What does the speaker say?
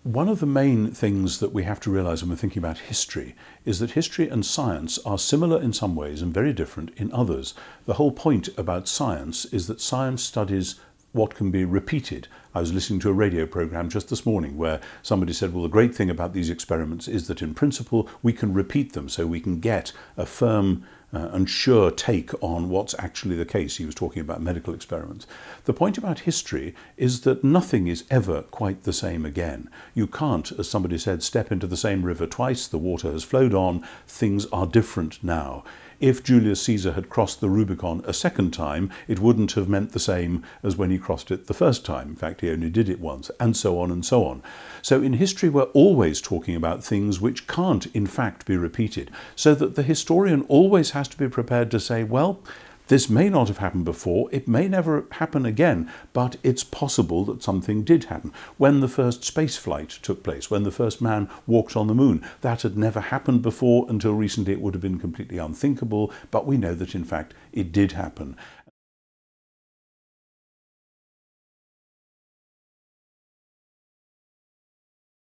One of the main things that we have to realize when we're thinking about history is that history and science are similar in some ways and very different in others. The whole point about science is that science studies what can be repeated. I was listening to a radio program just this morning where somebody said, well, the great thing about these experiments is that in principle we can repeat them, so we can get a firm and sure take on what's actually the case. He was talking about medical experiments. The point about history is that nothing is ever quite the same again. You can't, as somebody said, step into the same river twice. The water has flowed on. Things are different now. If Julius Caesar had crossed the Rubicon a second time, it wouldn't have meant the same as when he crossed it the first time. In fact, he only did it once, and so on and so on. So in history, we're always talking about things which can't, in fact, be repeated, so that the historian always has to be prepared to say, well, this may not have happened before, it may never happen again, but it's possible that something did happen. When the first space flight took place, when the first man walked on the moon, that had never happened before. Until recently it would have been completely unthinkable, but we know that in fact it did happen.